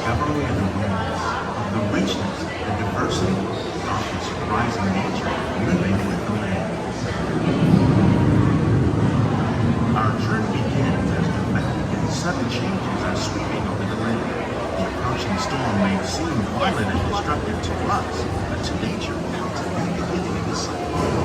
discovery and awareness of the richness and diversity of the surprising nature living with the land. Our journey begins as dramatic and sudden changes are sweeping over the land. The approaching storm may seem violent and destructive to us, but to nature, it's a new beginning of the cycle.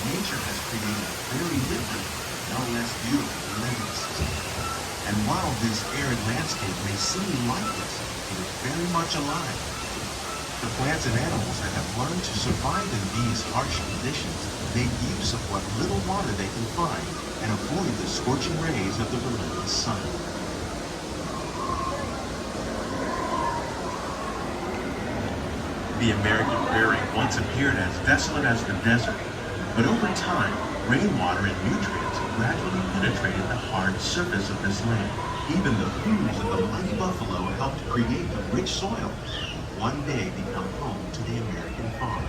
Nature has created a very different, no less beautiful living system. And while this arid landscape may seem lifeless, it is very much alive. The plants and animals that have learned to survive in these harsh conditions make use of what little water they can find and avoid the scorching rays of the relentless sun. The American prairie once appeared as desolate as the desert. But over time, rainwater and nutrients gradually penetrated the hard surface of this land. Even the hooves of the mighty buffalo helped create the rich soil, one day become home to the American farm.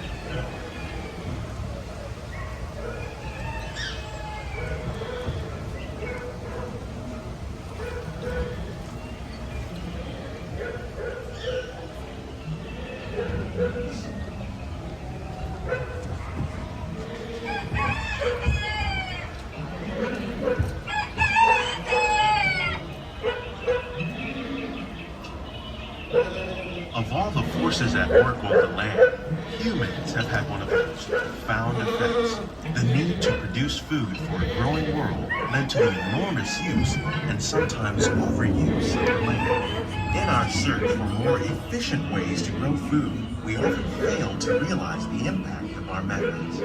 Of all the forces at work on the land, humans have had one of the most profound effects. The need to produce food for a growing world led to the enormous use and sometimes overuse of the land. In our search for more efficient ways to grow food, we often fail to realize the impact of our methods.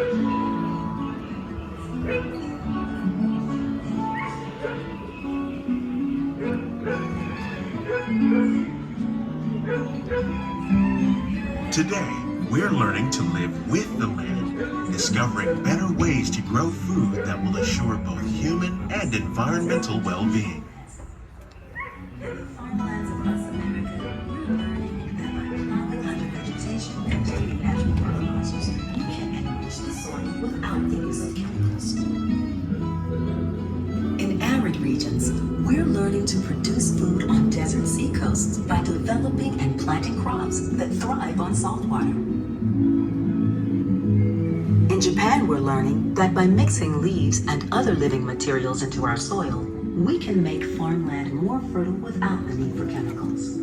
Today, we're learning to live with the land, discovering better ways to grow food that will assure both human and environmental well-being. Farmlands across America, we're learning that by plowing under vegetation and taking natural fertilizers, we can enrich the soil without the use of chemicals. In arid regions, we're learning to produce food on desert seacoasts by developing and planting crops that thrive on salt water. In Japan, we're learning that by mixing leaves and other living materials into our soil, we can make farmland more fertile without the need for chemicals.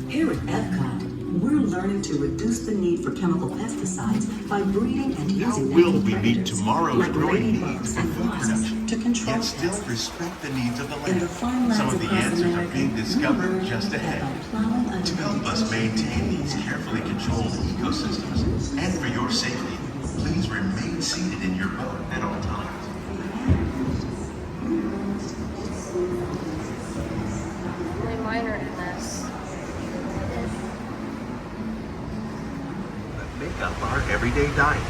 Here at Epcot, we're learning to reduce the need for chemical pesticides by breeding and using How will natural we meet predators tomorrow's like growing ladybugs needs for and food wasps production, to control yet still pests. respect the needs of the In the land? farmlands Some of the across answers are America, being we're discovered learning just that ahead. by plowing under To help us vegetation maintain and these taking carefully controlled ecosystems, and for your safety, please remain seated in your boat at all times. everyday diet.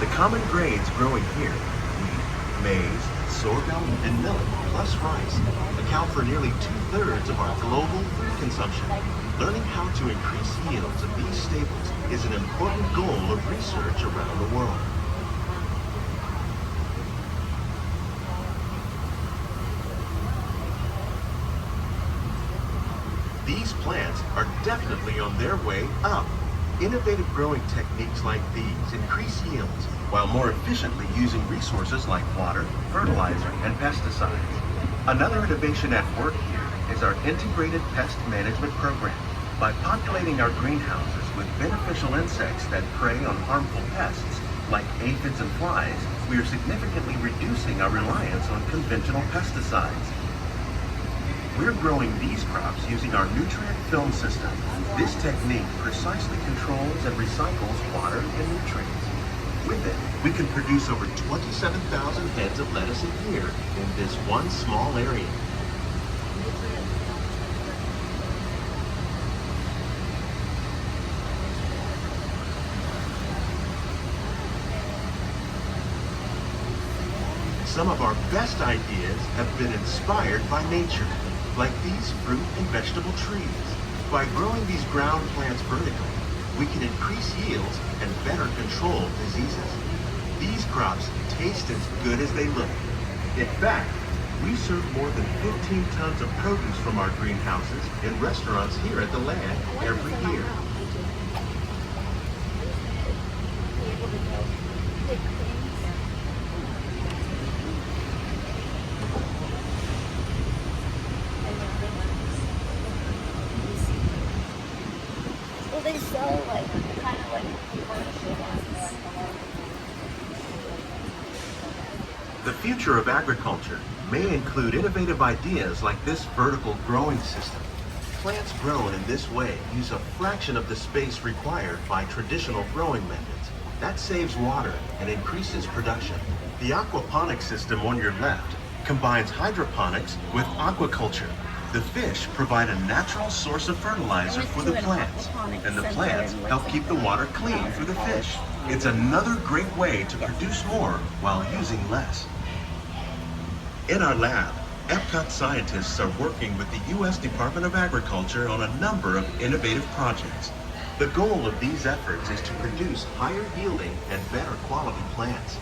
The common grains growing here, wheat, maize, sorghum, and millet, plus rice, account for nearly 2/3 of our global food consumption. Learning how to increase yields of these staples is an important goal of research around the world. These plants are definitely on their way up. Innovative growing techniques like these increase yields while more efficiently using resources like water, fertilizer, and pesticides. Another innovation at work here is our integrated pest management program. By populating our greenhouses with beneficial insects that prey on harmful pests like aphids and flies, we are significantly reducing our reliance on conventional pesticides. We're growing these crops using our nutrient film system. This technique precisely controls and recycles water and nutrients. With it, we can produce over 27,000 heads of lettuce a year in this one small area. Some of our best ideas have been inspired by nature, like these fruit and vegetable trees. By growing these ground plants vertically, we can increase yields and better control diseases. These crops taste as good as they look. In fact, we serve more than 15 tons of produce from our greenhouses in restaurants here at the land every year. They sell like kind of like The future of agriculture may include innovative ideas like this vertical growing system. Plants grown in this way use a fraction of the space required by traditional growing methods. That saves water and increases production. The aquaponics system on your left combines hydroponics with aquaculture. The fish provide a natural source of fertilizer for the plants, and the plants help keep the water clean for the fish. It's another great way to produce more while using less. In our lab, Epcot scientists are working with the U.S. Department of Agriculture on a number of innovative projects. The goal of these efforts is to produce higher yielding and better quality plants.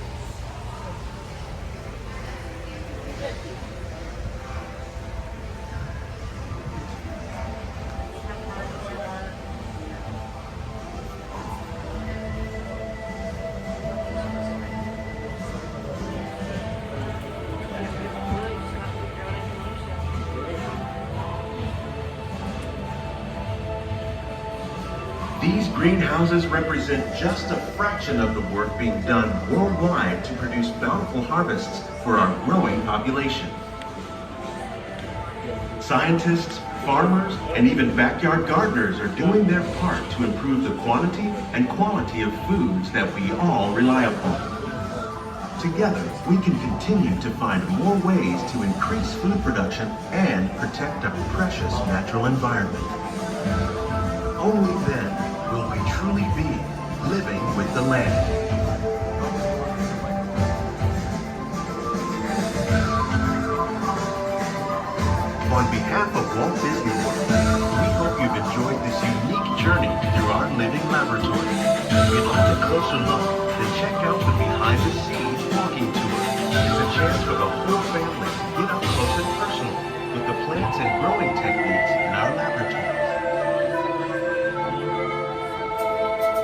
These greenhouses represent just a fraction of the work being done worldwide to produce bountiful harvests for our growing population. Scientists, farmers, and even backyard gardeners are doing their part to improve the quantity and quality of foods that we all rely upon. Together, we can continue to find more ways to increase food production and protect our precious natural environment. Only then will we truly be living with the land. On behalf of Walt Disney World, we hope you've enjoyed this unique journey through our living laboratory. If you'd like a closer look, then check out the behind-the-scenes walking tour. It's a chance for the whole family to get up close and personal with the plants and growing techniques in our laboratory.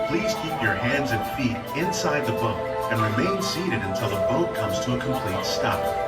Please keep your hands and feet inside the boat and remain seated until the boat comes to a complete stop.